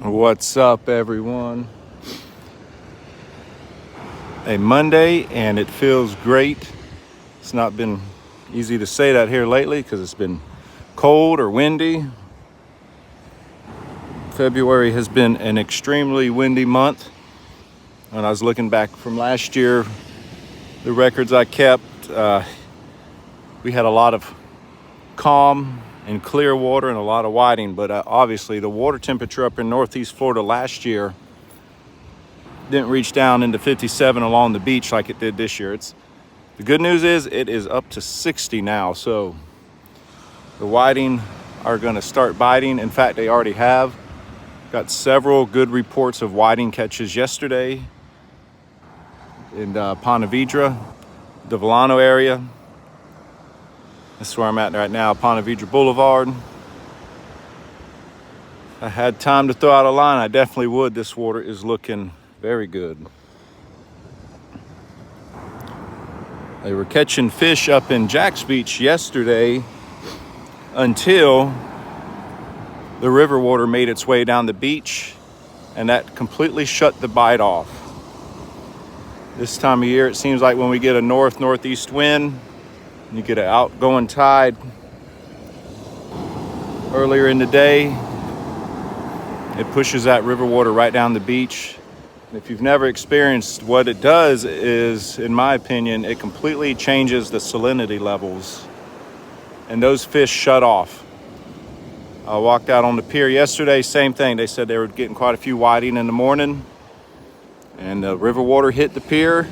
What's up, everyone? A Monday, and it feels great. It's not been easy to say that here lately because it's been cold or windy. February has been an extremely windy month. When I was looking back from last year, the records I kept, we had a lot of calm and clear water and a lot of whiting, but obviously the water temperature up in Northeast Florida last year didn't reach down into 57 along the beach like it did this year. The good news is it is up to 60 now, so the whiting are going to start biting. In fact, they already have. Got several good reports of whiting catches yesterday in Ponte Vedra, the Villano area. That's where I'm at right now, Ponte Vedra Boulevard. If I had time to throw out a line, I definitely would. This water is looking very good. They were catching fish up in Jax Beach yesterday until the river water made its way down the beach, and that completely shut the bite off. This time of year, it seems like when we get a northeast wind, and you get an outgoing tide earlier in the day, it pushes that river water right down the beach. And if you've never experienced what it does is, in my opinion, it completely changes the salinity levels, and those fish shut off. I walked out on the pier yesterday, same thing. They said they were getting quite a few whiting in the morning, and the river water hit the pier,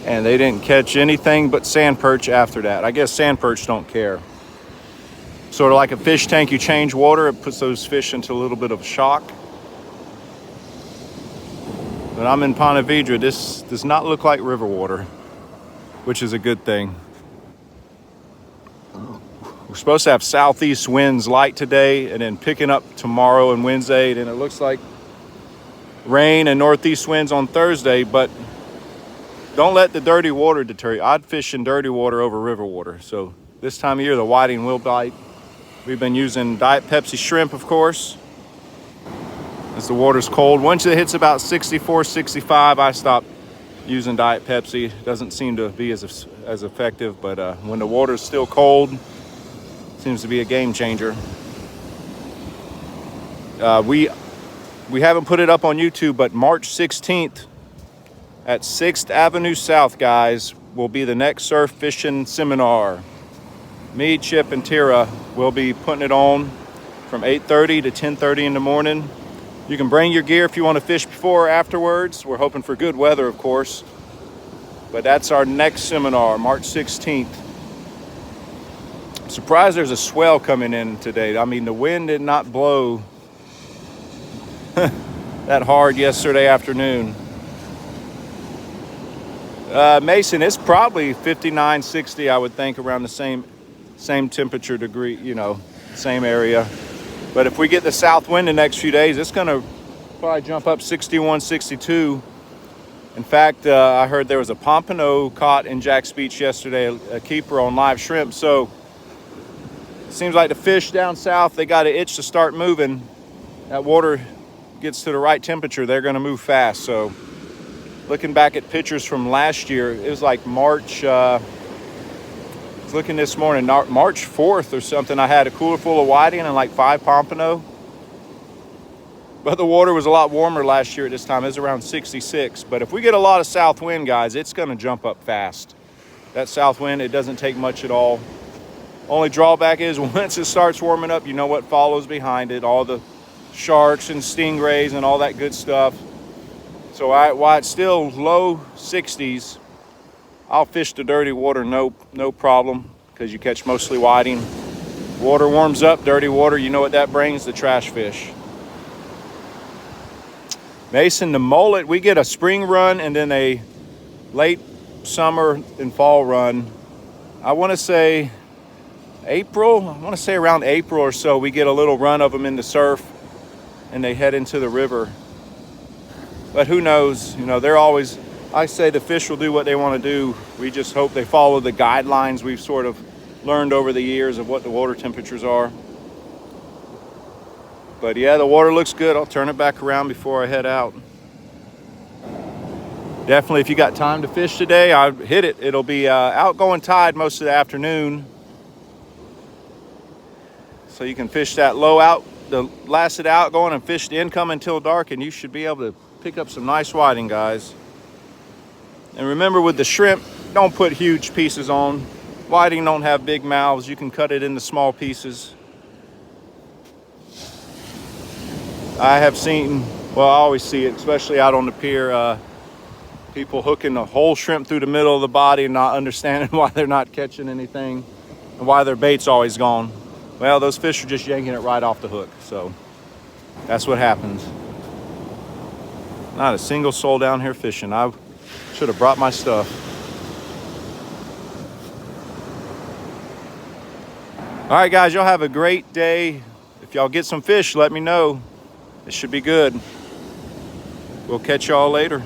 and they didn't catch anything but sand perch after that. I guess sand perch don't care. Sort of like a fish tank, you change water, it puts those fish into a little bit of shock. But I'm in Ponte Vedra. This does not look like river water, which is a good thing. We're supposed to have southeast winds light today and then picking up tomorrow and Wednesday. Then it looks like rain and northeast winds on Thursday, but don't let the dirty water deter you. I'd fish in dirty water over river water. So this time of year, the whiting will bite. We've been using Diet Pepsi shrimp, of course, as the water's cold. Once it hits about 64, 65, I stop using Diet Pepsi. It doesn't seem to be as effective, but when the water's still cold, it seems to be a game changer. We haven't put it up on YouTube, but March 16th at 6th Avenue South, guys, will be the next surf fishing seminar. Me, Chip, and Tira will be putting it on from 8:30 to 10:30 in the morning. You can bring your gear if you want to fish before or afterwards. We're hoping for good weather, of course. But that's our next seminar, March 16th. I'm surprised there's a swell coming in today. I mean, the wind did not blow that hard yesterday afternoon. Mason, it's probably 59, 60, I would think, around the same temperature degree, same area. But if we get the south wind the next few days, it's going to probably jump up 61, 62. In fact, I heard there was a pompano caught in Jax Beach yesterday, a keeper on live shrimp. So it seems like the fish down south, they got an itch to start moving. That water gets to the right temperature, they're going to move fast. So looking back at pictures from last year, it was like March, I was looking this morning, March 4th or something, I had a cooler full of whiting and like 5 pompano. But the water was a lot warmer last year at this time. It was around 66. But if we get a lot of south wind, guys, it's going to jump up fast. That south wind, it doesn't take much at all. Only drawback is once it starts warming up, you know what follows behind it. All the sharks and stingrays and all that good stuff. So while it's still low 60s, I'll fish the dirty water, no problem, because you catch mostly whiting. Water warms up, dirty water, you know what that brings? The trash fish. Mason, the mullet, we get a spring run and then a late summer and fall run. I want to say around April or so, we get a little run of them in the surf and they head into the river. But who knows, they're always, I say the fish will do what they want to do. We just hope they follow the guidelines we've sort of learned over the years of what the water temperatures are. But yeah, the water looks good. I'll turn it back around before I head out. Definitely, if you got time to fish today, I hit it. It'll be outgoing tide most of the afternoon. So you can fish that low out, the last of the outgoing, and fish the incoming until dark, and you should be able to pick up some nice whiting, guys. And remember, with the shrimp, don't put huge pieces on. Whiting don't have big mouths. You can cut it into small pieces. I have seen, well, I always see it, especially out on the pier, people hooking a whole shrimp through the middle of the body and not understanding why they're not catching anything and why their bait's always gone. Well, those fish are just yanking it right off the hook. So that's what happens. Not a single soul down here fishing. I should have brought my stuff. All right, guys, y'all have a great day. If y'all get some fish, let me know. It should be good. We'll catch y'all later.